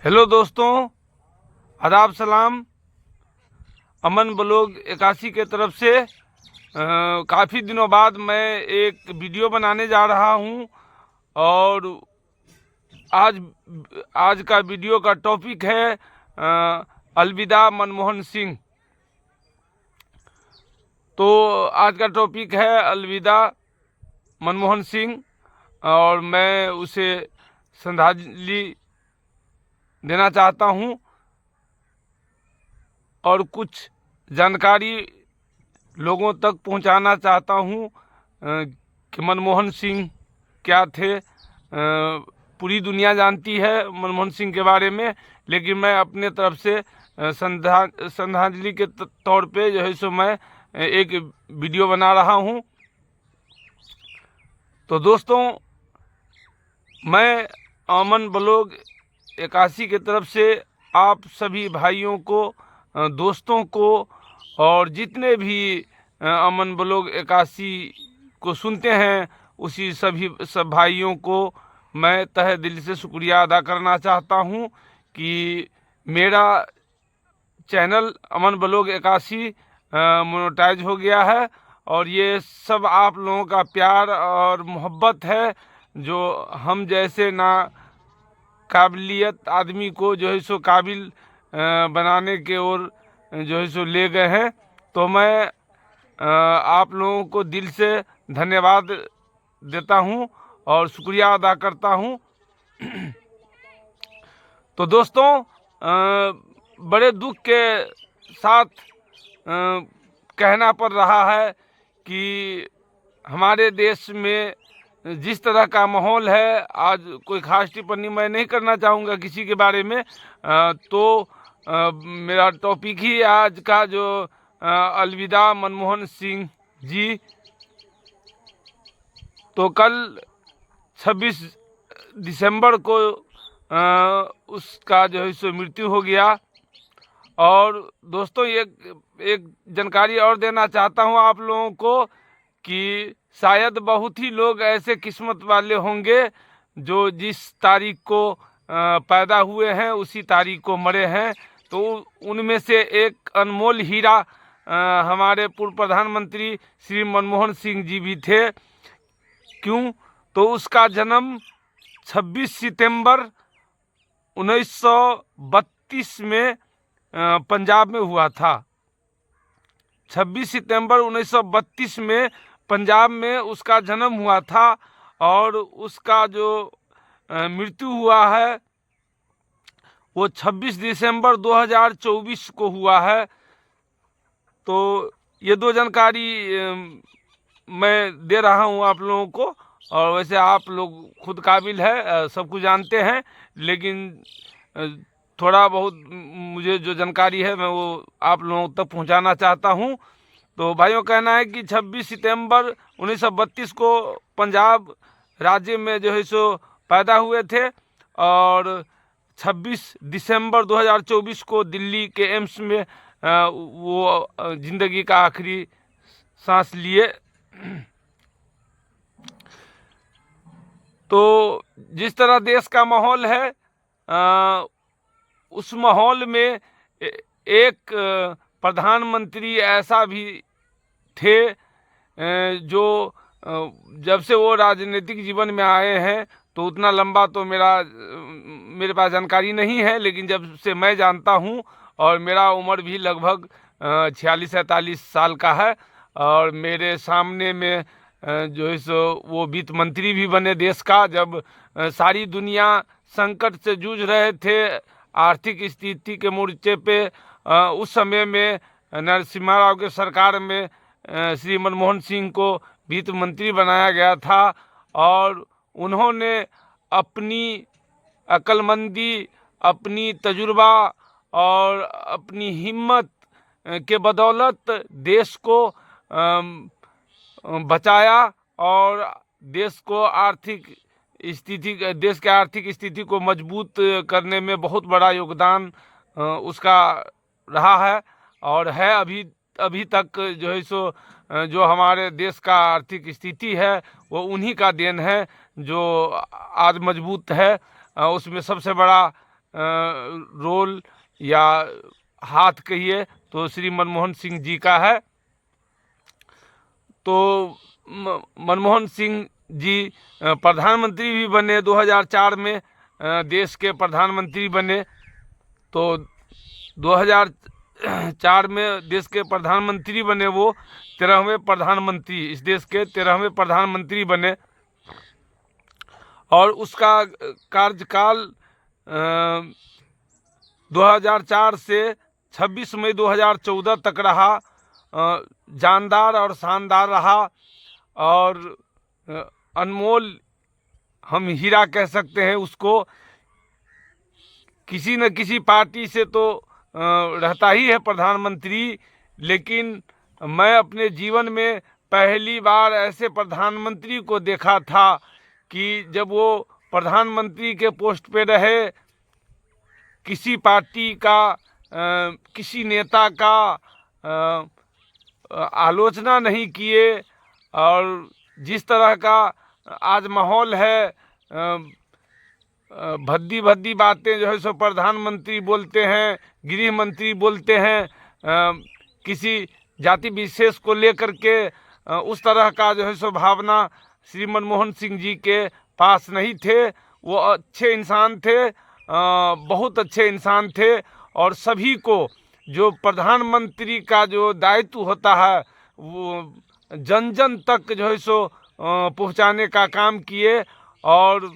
Hello दोस्तों, आदाब सलाम। अमन ब्लॉग 81 के तरफ से काफ़ी दिनों बाद मैं एक वीडियो बनाने जा रहा हूं और आज आज का वीडियो का टॉपिक है अलविदा मनमोहन सिंह। तो आज का टॉपिक है अलविदा मनमोहन सिंह और मैं उसे श्रद्धांजलि देना चाहता हूं और कुछ जानकारी लोगों तक पहुंचाना चाहता हूं कि मनमोहन सिंह क्या थे। पूरी दुनिया जानती है मनमोहन सिंह के बारे में, लेकिन मैं अपने तरफ से श्रद्धांजलि के तौर पे जो है सो मैं एक वीडियो बना रहा हूं। तो दोस्तों, मैं अमन ब्लॉग 81 की तरफ से आप सभी भाइयों को, दोस्तों को और जितने भी अमन ब्लॉग 81 को सुनते हैं उसी सब भाइयों को मैं तहे दिल से शुक्रिया अदा करना चाहता हूं कि मेरा चैनल अमन ब्लॉग 81 मोनेटाइज हो गया है और ये सब आप लोगों का प्यार और मोहब्बत है जो हम जैसे ना काबिलियत आदमी को जो है सो काबिल बनाने के ओर जो है सो ले गए हैं। तो मैं आप लोगों को दिल से धन्यवाद देता हूं और शुक्रिया अदा करता हूं। तो दोस्तों, बड़े दुख के साथ कहना पड़ रहा है कि हमारे देश में जिस तरह का माहौल है, आज कोई ख़ास टिप्पणी मैं नहीं करना चाहूँगा किसी के बारे में। मेरा टॉपिक ही आज का जो अलविदा मनमोहन सिंह जी। तो कल 26 दिसंबर को उसका जो है सो मृत्यु हो गया। और दोस्तों, एक जानकारी और देना चाहता हूँ आप लोगों को कि शायद बहुत ही लोग ऐसे किस्मत वाले होंगे जो जिस तारीख को पैदा हुए हैं उसी तारीख को मरे हैं। तो उनमें से एक अनमोल हीरा हमारे पूर्व प्रधानमंत्री श्री मनमोहन सिंह जी भी थे। क्यों? तो उसका जन्म 26 सितंबर 1932 में पंजाब में हुआ था। 26 सितंबर 1932 में पंजाब में उसका जन्म हुआ था और उसका जो मृत्यु हुआ है वो 26 दिसंबर 2024 को हुआ है। तो ये दो जानकारी मैं दे रहा हूँ आप लोगों को। और वैसे आप लोग खुद काबिल है, सब कुछ जानते हैं, लेकिन थोड़ा बहुत मुझे जो जानकारी है मैं वो आप लोगों तक पहुंचाना चाहता हूं। तो भाइयों, कहना है कि 26 सितंबर 1932 को पंजाब राज्य में जो है सो पैदा हुए थे और 26 दिसंबर 2024 को दिल्ली के एम्स में वो जिंदगी का आखिरी सांस लिए। तो जिस तरह देश का माहौल है, उस माहौल में एक प्रधानमंत्री ऐसा भी थे जो जब से वो राजनीतिक जीवन में आए हैं, तो उतना लंबा तो मेरे पास जानकारी नहीं है, लेकिन जब से मैं जानता हूं और मेरा उम्र भी लगभग 46-47 साल का है और मेरे सामने में जो है सो वो वित्त मंत्री भी बने देश का। जब सारी दुनिया संकट से जूझ रहे थे आर्थिक स्थिति के मोर्चे पे, उस समय में नरसिम्हा राव के सरकार में श्री मनमोहन सिंह को वित्त मंत्री बनाया गया था और उन्होंने अपनी अक्लमंदी, अपनी तजुर्बा और अपनी हिम्मत के बदौलत देश को बचाया और देश के आर्थिक स्थिति को मजबूत करने में बहुत बड़ा योगदान उसका रहा है और है अभी तक जो है सो जो हमारे देश का आर्थिक स्थिति है वो उन्हीं का देन है जो आज मजबूत है। उसमें सबसे बड़ा रोल या हाथ कहिए तो श्री मनमोहन सिंह जी का है। तो मनमोहन सिंह जी प्रधानमंत्री भी बने 2004 में, देश के प्रधानमंत्री बने। तो 2004 में देश के प्रधानमंत्री बने, वो 13वें प्रधानमंत्री, इस देश के 13वें प्रधानमंत्री बने। और उसका कार्यकाल 2004 से 26 मई 2014 तक रहा। जानदार और शानदार रहा और अनमोल हम हीरा कह सकते हैं उसको। किसी न किसी पार्टी से तो रहता ही है प्रधानमंत्री, लेकिन मैं अपने जीवन में पहली बार ऐसे प्रधानमंत्री को देखा था कि जब वो प्रधानमंत्री के पोस्ट पे रहे, किसी पार्टी का किसी नेता का आलोचना नहीं किए। और जिस तरह का आज माहौल है, भद्दी भद्दी बातें जो है सो प्रधानमंत्री बोलते हैं, गृह मंत्री बोलते हैं, किसी जाति विशेष को लेकर के उस तरह का जो है सो भावना श्री मनमोहन सिंह जी के पास नहीं थे। वो अच्छे इंसान थे, बहुत अच्छे इंसान थे। और सभी को जो प्रधानमंत्री का जो दायित्व होता है वो जन जन तक जो है सो पहुंचाने का काम किए। और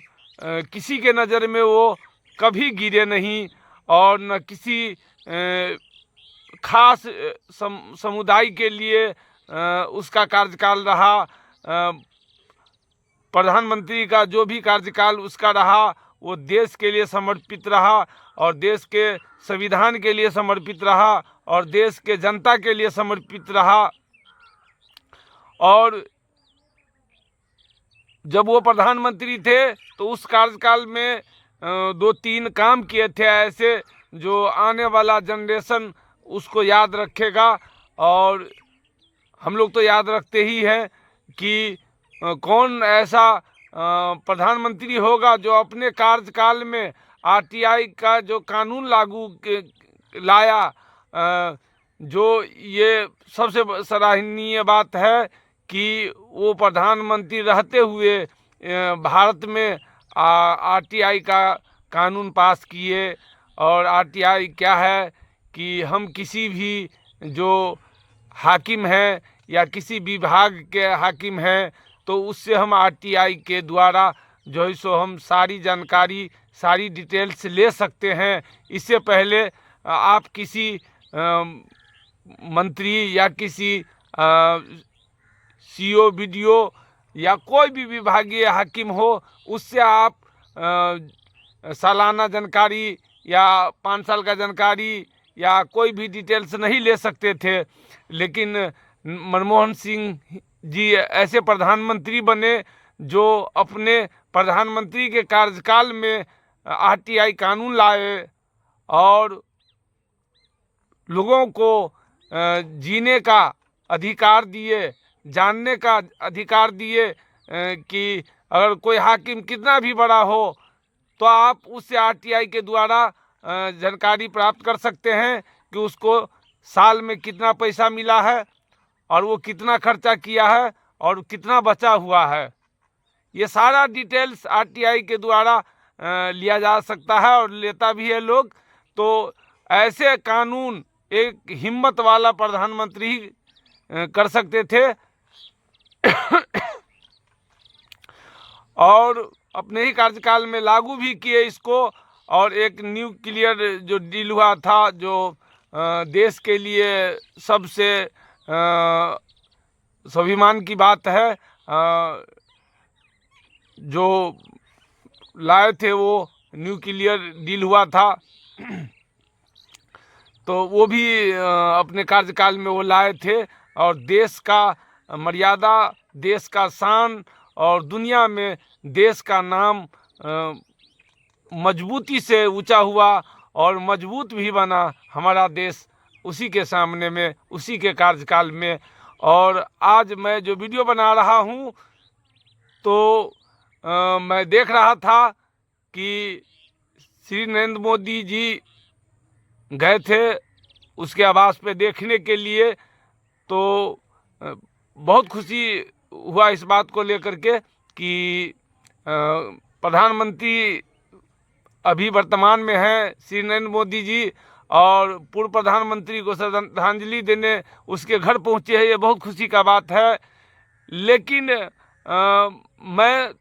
किसी के नज़र में वो कभी गिरे नहीं और न किसी खास समुदाय के लिए उसका कार्यकाल रहा। प्रधानमंत्री का जो भी कार्यकाल उसका रहा वो देश के लिए समर्पित रहा और देश के संविधान के लिए समर्पित रहा और देश के जनता के लिए समर्पित रहा। और जब वो प्रधानमंत्री थे तो उस कार्यकाल में 2-3 काम किए थे ऐसे जो आने वाला जनरेशन उसको याद रखेगा। और हम लोग तो याद रखते ही हैं कि कौन ऐसा प्रधानमंत्री होगा जो अपने कार्यकाल में आरटीआई का जो कानून लागू लाया। जो ये सबसे सराहनीय बात है कि वो प्रधानमंत्री रहते हुए भारत में आरटीआई का कानून पास किए। और आरटीआई क्या है कि हम किसी भी जो हाकिम हैं या किसी विभाग के हाकिम हैं तो उससे हम आरटीआई के द्वारा जो है सो हम सारी जानकारी, सारी डिटेल्स ले सकते हैं। इससे पहले आप किसी मंत्री या किसी सीओ बीडीओ या कोई भी विभागीय हाकिम हो उससे आप सालाना जानकारी या 5 साल का जानकारी या कोई भी डिटेल्स नहीं ले सकते थे। लेकिन मनमोहन सिंह जी ऐसे प्रधानमंत्री बने जो अपने प्रधानमंत्री के कार्यकाल में आरटीआई कानून लाए और लोगों को जीने का अधिकार दिए, जानने का अधिकार दिए कि अगर कोई हाकिम कितना भी बड़ा हो तो आप उससे आरटीआई के द्वारा जानकारी प्राप्त कर सकते हैं कि उसको साल में कितना पैसा मिला है और वो कितना खर्चा किया है और कितना बचा हुआ है। ये सारा डिटेल्स आरटीआई के द्वारा लिया जा सकता है और लेता भी है लोग। तो ऐसे कानून एक हिम्मत वाला प्रधानमंत्री ही कर सकते थे। और अपने ही कार्यकाल में लागू भी किए इसको। और एक न्यूक्लियर जो डील हुआ था जो देश के लिए सबसे स्वाभिमान की बात है, जो लाए थे वो न्यूक्लियर डील हुआ था तो वो भी अपने कार्यकाल में वो लाए थे। और देश का मर्यादा, देश का शान और दुनिया में देश का नाम मजबूती से ऊंचा हुआ और मजबूत भी बना हमारा देश उसी के सामने में, उसी के कार्यकाल में। और आज मैं जो वीडियो बना रहा हूँ तो मैं देख रहा था कि श्री नरेंद्र मोदी जी गए थे उसके आवास पे देखने के लिए, तो बहुत खुशी हुआ इस बात को लेकर के कि प्रधानमंत्री अभी वर्तमान में हैं श्री नरेंद्र मोदी जी, और पूर्व प्रधानमंत्री को श्रद्धांजलि देने उसके घर पहुंचे हैं। ये बहुत खुशी का बात है। लेकिन मैं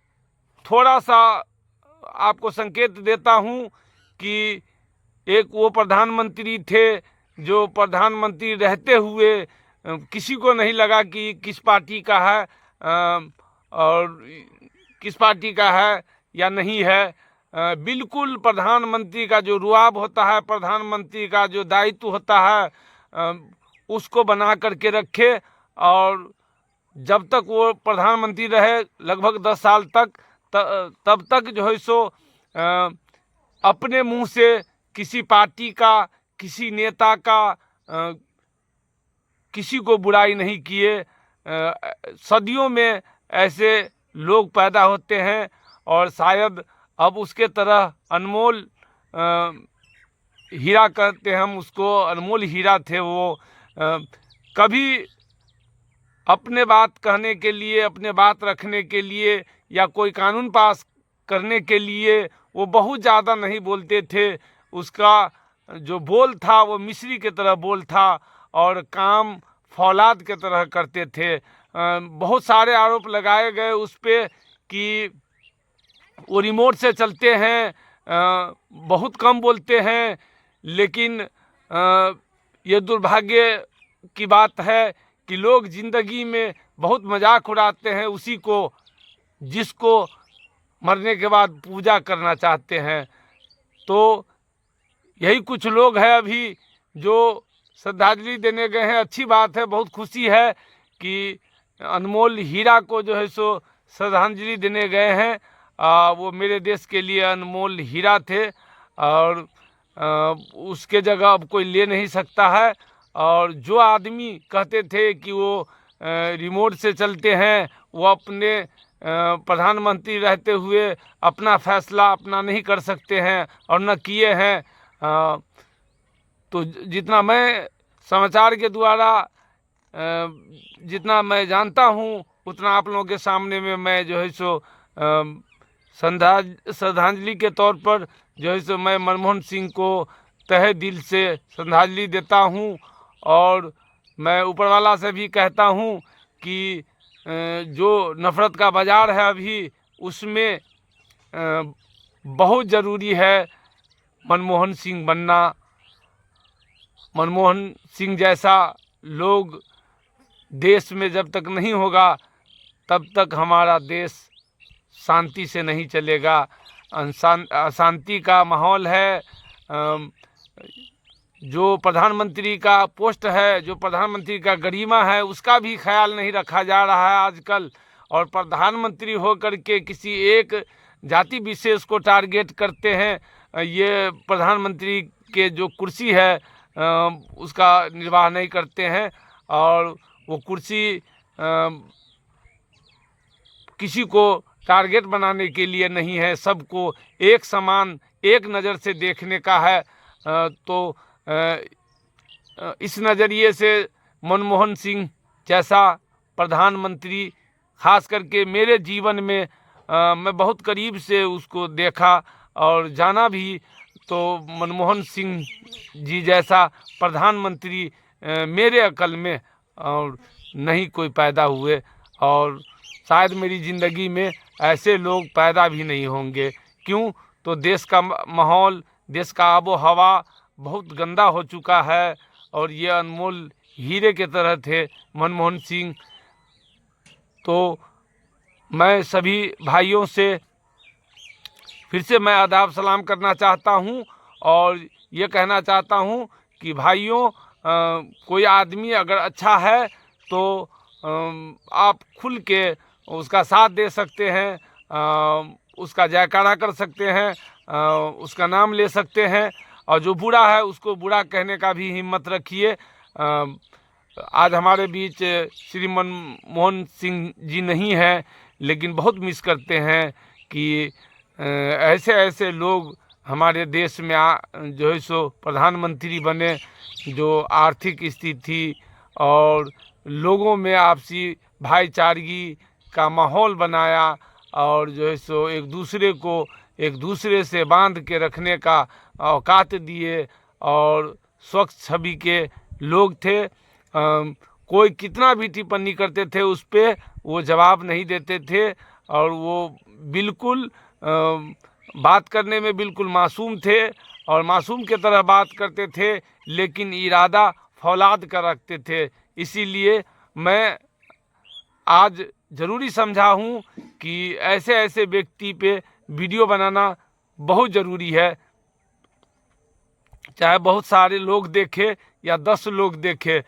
थोड़ा सा आपको संकेत देता हूं कि एक वो प्रधानमंत्री थे जो प्रधानमंत्री रहते हुए किसी को नहीं लगा कि किस पार्टी का है और किस पार्टी का है या नहीं है। बिल्कुल प्रधानमंत्री का जो रुआब होता है, प्रधानमंत्री का जो दायित्व होता है, उसको बना करके रखे, और जब तक वो प्रधानमंत्री रहे लगभग 10 साल तक, तब तक जो है सो अपने मुंह से किसी पार्टी का, किसी नेता का, किसी को बुराई नहीं किए। सदियों में ऐसे लोग पैदा होते हैं, और शायद अब उसके तरह अनमोल हीरा कहते हैं हम उसको, अनमोल हीरा थे वो। कभी अपने बात कहने के लिए, अपने बात रखने के लिए, या कोई कानून पास करने के लिए वो बहुत ज़्यादा नहीं बोलते थे। उसका जो बोल था वो मिस्री की तरह बोल था, और काम फौलाद के तरह करते थे। बहुत सारे आरोप लगाए गए उस पर कि वो रिमोट से चलते हैं, बहुत कम बोलते हैं। लेकिन ये दुर्भाग्य की बात है कि लोग ज़िंदगी में बहुत मजाक उड़ाते हैं उसी को जिसको मरने के बाद पूजा करना चाहते हैं। तो यही कुछ लोग हैं अभी जो श्रद्धांजलि देने गए हैं। अच्छी बात है, बहुत खुशी है कि अनमोल हीरा को जो है सो श्रद्धांजलि देने गए हैं। वो मेरे देश के लिए अनमोल हीरा थे, और उसके जगह अब कोई ले नहीं सकता है। और जो आदमी कहते थे कि वो रिमोट से चलते हैं, वो अपने प्रधानमंत्री रहते हुए अपना फैसला अपना नहीं कर सकते हैं और न किए हैं। तो जितना मैं समाचार के द्वारा जितना मैं जानता हूँ उतना आप लोगों के सामने में मैं जो है सो श्रद्धांजलि के तौर पर जो है सो मैं मनमोहन सिंह को तहे दिल से श्रद्धांजलि देता हूँ। और मैं ऊपर वाला से भी कहता हूँ कि जो नफ़रत का बाज़ार है अभी, उसमें बहुत ज़रूरी है मनमोहन सिंह बनना। मनमोहन सिंह जैसा लोग देश में जब तक नहीं होगा तब तक हमारा देश शांति से नहीं चलेगा। अशांति का माहौल है। जो प्रधानमंत्री का पोस्ट है, जो प्रधानमंत्री का गरिमा है, उसका भी ख्याल नहीं रखा जा रहा है आजकल। और प्रधानमंत्री होकर के किसी एक जाति विशेष को टारगेट करते हैं। ये प्रधानमंत्री के जो कुर्सी है उसका निर्वाह नहीं करते हैं, और वो कुर्सी किसी को टारगेट बनाने के लिए नहीं है, सबको एक समान एक नज़र से देखने का है। तो इस नज़रिए से मनमोहन सिंह जैसा प्रधानमंत्री खास करके मेरे जीवन में मैं बहुत करीब से उसको देखा और जाना भी। तो मनमोहन सिंह जी जैसा प्रधानमंत्री मेरे अकल में और नहीं कोई पैदा हुए, और शायद मेरी ज़िंदगी में ऐसे लोग पैदा भी नहीं होंगे। क्यों? तो देश का माहौल, देश का आबो हवा बहुत गंदा हो चुका है, और ये अनमोल हीरे के तरह थे मनमोहन सिंह। तो मैं सभी भाइयों से फिर से मैं आदाब सलाम करना चाहता हूँ, और ये कहना चाहता हूँ कि भाइयों, कोई आदमी अगर अच्छा है तो आप खुल के उसका साथ दे सकते हैं, उसका जयकारा कर सकते हैं, उसका नाम ले सकते हैं। और जो बुरा है उसको बुरा कहने का भी हिम्मत रखिए। आज हमारे बीच श्री मनमोहन सिंह जी नहीं हैं, लेकिन बहुत मिस करते हैं कि ऐसे ऐसे लोग हमारे देश में जो है सो प्रधानमंत्री बने, जो आर्थिक स्थिति और लोगों में आपसी भाईचारगी का माहौल बनाया और जो है सो एक दूसरे से बांध के रखने का औकात दिए और स्वच्छ छवि के लोग थे। कोई कितना भी टिप्पणी करते थे उस पर वो जवाब नहीं देते थे और वो बिल्कुल बात करने में बिल्कुल मासूम थे और मासूम की तरह बात करते थे, लेकिन इरादा फौलाद का रखते थे। इसीलिए मैं आज ज़रूरी समझा हूँ कि ऐसे ऐसे व्यक्ति पे वीडियो बनाना बहुत ज़रूरी है, चाहे बहुत सारे लोग देखें या 10 लोग देखें,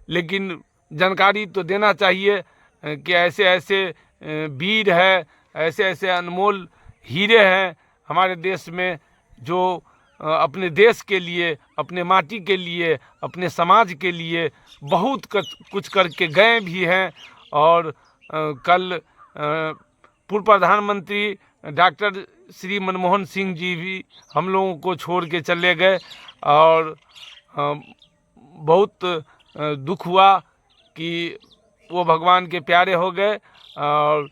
लेकिन जानकारी तो देना चाहिए कि ऐसे ऐसे वीर है, ऐसे ऐसे अनमोल हीरे हैं हमारे देश में जो अपने देश के लिए, अपने माटी के लिए, अपने समाज के लिए बहुत कुछ करके गए भी हैं। और कल पूर्व प्रधानमंत्री डॉक्टर श्री मनमोहन सिंह जी भी हम लोगों को छोड़ के चले गए और बहुत दुख हुआ कि वो भगवान के प्यारे हो गए। और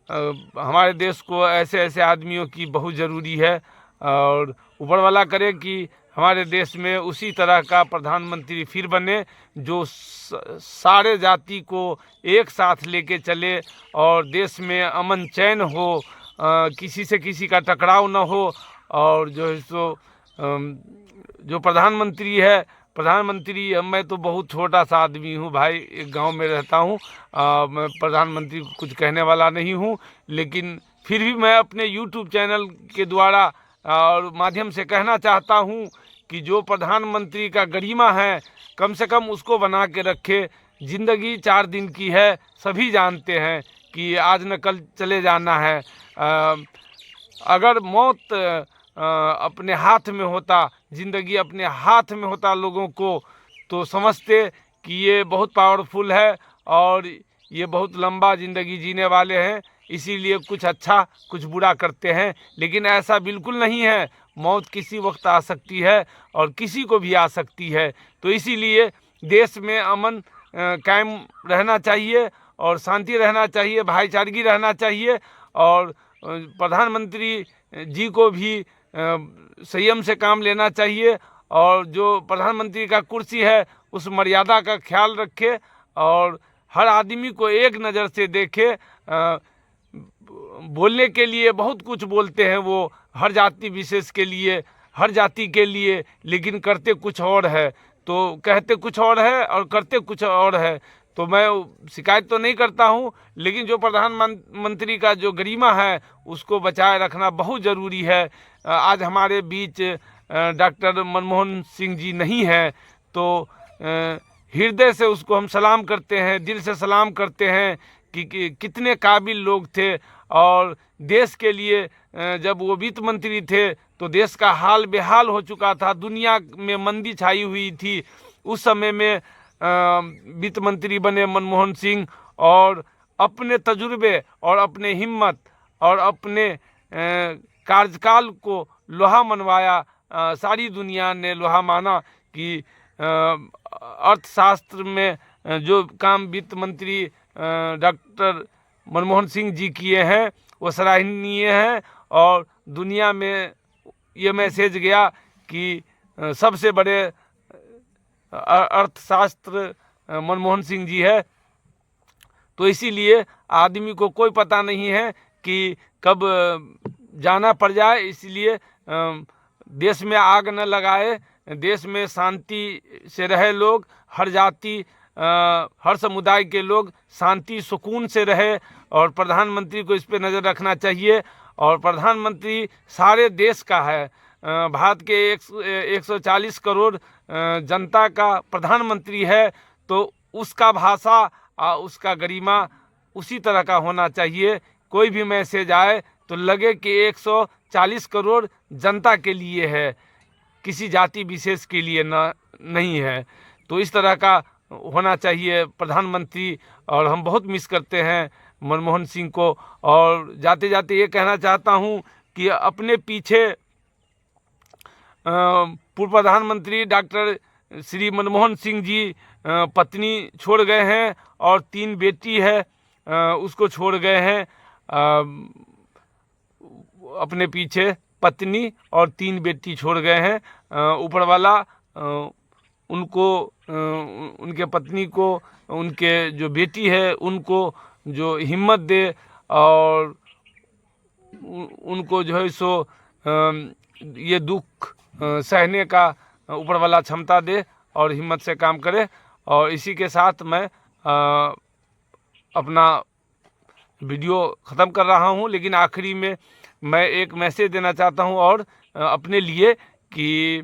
हमारे देश को ऐसे ऐसे आदमियों की बहुत ज़रूरी है और ऊपर वाला करे कि हमारे देश में उसी तरह का प्रधानमंत्री फिर बने जो सारे जाति को एक साथ लेके चले और देश में अमन चैन हो, किसी से किसी का टकराव न हो। और जो है सो जो प्रधानमंत्री मैं तो बहुत छोटा सा आदमी हूँ भाई, एक गांव में रहता हूँ, मैं प्रधानमंत्री को कुछ कहने वाला नहीं हूँ, लेकिन फिर भी मैं अपने YouTube चैनल के द्वारा और माध्यम से कहना चाहता हूँ कि जो प्रधानमंत्री का गरिमा है कम से कम उसको बना के रखे। ज़िंदगी 4 दिन की है, सभी जानते हैं कि आज न कल चले जाना है। अगर मौत अपने हाथ में होता, ज़िंदगी अपने हाथ में होता लोगों को, तो समझते कि ये बहुत पावरफुल है और ये बहुत लंबा ज़िंदगी जीने वाले हैं, इसीलिए कुछ अच्छा कुछ बुरा करते हैं। लेकिन ऐसा बिल्कुल नहीं है, मौत किसी वक्त आ सकती है और किसी को भी आ सकती है। तो इसीलिए देश में अमन कायम रहना चाहिए और शांति रहना चाहिए, भाईचारगी रहना चाहिए और प्रधानमंत्री जी को भी संयम से काम लेना चाहिए और जो प्रधानमंत्री का कुर्सी है उस मर्यादा का ख्याल रखे और हर आदमी को एक नज़र से देखे। बोलने के लिए बहुत कुछ बोलते हैं वो, हर जाति विशेष के लिए, हर जाति के लिए, लेकिन करते कुछ और है। तो कहते कुछ और है और करते कुछ और है। तो मैं शिकायत तो नहीं करता हूँ, लेकिन जो प्रधानमंत्री का जो गरिमा है उसको बचाए रखना बहुत ज़रूरी है। आज हमारे बीच डॉक्टर मनमोहन सिंह जी नहीं है, तो हृदय से उसको हम सलाम करते हैं, दिल से सलाम करते हैं कि कितने काबिल लोग थे। और देश के लिए जब वो वित्त मंत्री थे तो देश का हाल बेहाल हो चुका था, दुनिया में मंदी छाई हुई थी। उस समय में वित्त मंत्री बने मनमोहन सिंह और अपने तजुर्बे और अपने हिम्मत और अपने कार्यकाल को लोहा मनवाया। सारी दुनिया ने लोहा माना कि अर्थशास्त्र में जो काम वित्त मंत्री डॉक्टर मनमोहन सिंह जी किए हैं वो सराहनीय है और दुनिया में ये मैसेज गया कि सबसे बड़े अर्थशास्त्र मनमोहन सिंह जी है। तो इसीलिए आदमी को कोई पता नहीं है कि कब जाना पड़ जाए, इसलिए देश में आग न लगाए, देश में शांति से रहे लोग, हर जाति हर समुदाय के लोग शांति सुकून से रहे। और प्रधानमंत्री को इस पे नज़र रखना चाहिए। और प्रधानमंत्री सारे देश का है, भारत के 140 करोड़ जनता का प्रधानमंत्री है, तो उसका भाषा उसका गरिमा उसी तरह का होना चाहिए। कोई भी मैसेज आए तो लगे कि 140 करोड़ जनता के लिए है, किसी जाति विशेष के लिए नहीं है। तो इस तरह का होना चाहिए प्रधानमंत्री। और हम बहुत मिस करते हैं मनमोहन सिंह को। और जाते जाते ये कहना चाहता हूँ कि अपने पीछे पूर्व प्रधानमंत्री डॉक्टर श्री मनमोहन सिंह जी पत्नी छोड़ गए हैं और 3 बेटी है उसको छोड़ गए हैं अपने पीछे, पत्नी और 3 बेटी छोड़ गए हैं। ऊपर वाला उनको उनके पत्नी को, उनके जो बेटी है उनको जो हिम्मत दे और उनको जो है सो ये दुख सहने का ऊपर वाला क्षमता दे और हिम्मत से काम करे। और इसी के साथ मैं अपना वीडियो ख़त्म कर रहा हूं, लेकिन आखिरी में मैं एक मैसेज देना चाहता हूं और अपने लिए कि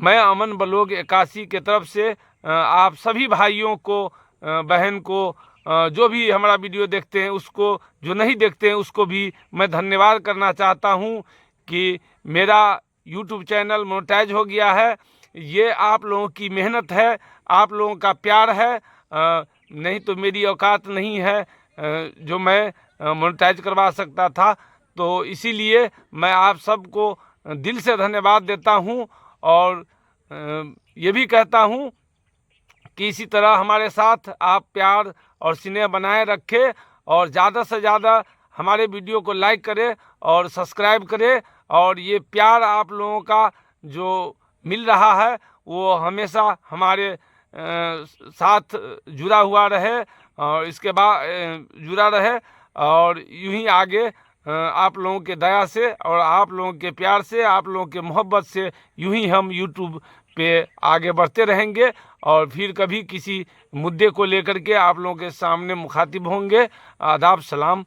मैं अमन बलोग 81 के तरफ से आप सभी भाइयों को, बहन को, जो भी हमारा वीडियो देखते हैं उसको, जो नहीं देखते हैं उसको भी मैं धन्यवाद करना चाहता हूं कि मेरा YouTube चैनल मोनेटाइज हो गया है। ये आप लोगों की मेहनत है, आप लोगों का प्यार है, नहीं तो मेरी औकात नहीं है जो मैं मोनेटाइज करवा सकता था। तो इसीलिए मैं आप सबको दिल से धन्यवाद देता हूं और ये भी कहता हूं कि इसी तरह हमारे साथ आप प्यार और स्नेह बनाए रखें और ज़्यादा से ज़्यादा हमारे वीडियो को लाइक करें और सब्सक्राइब करें। और ये प्यार आप लोगों का जो मिल रहा है वो हमेशा हमारे साथ जुड़ा हुआ रहे और इसके बाद जुड़ा रहे और यूं ही आगे आप लोगों के दया से और आप लोगों के प्यार से, आप लोगों के मोहब्बत से यूं ही हम YouTube पे आगे बढ़ते रहेंगे और फिर कभी किसी मुद्दे को लेकर के आप लोगों के सामने मुखातिब होंगे। आदाब, सलाम।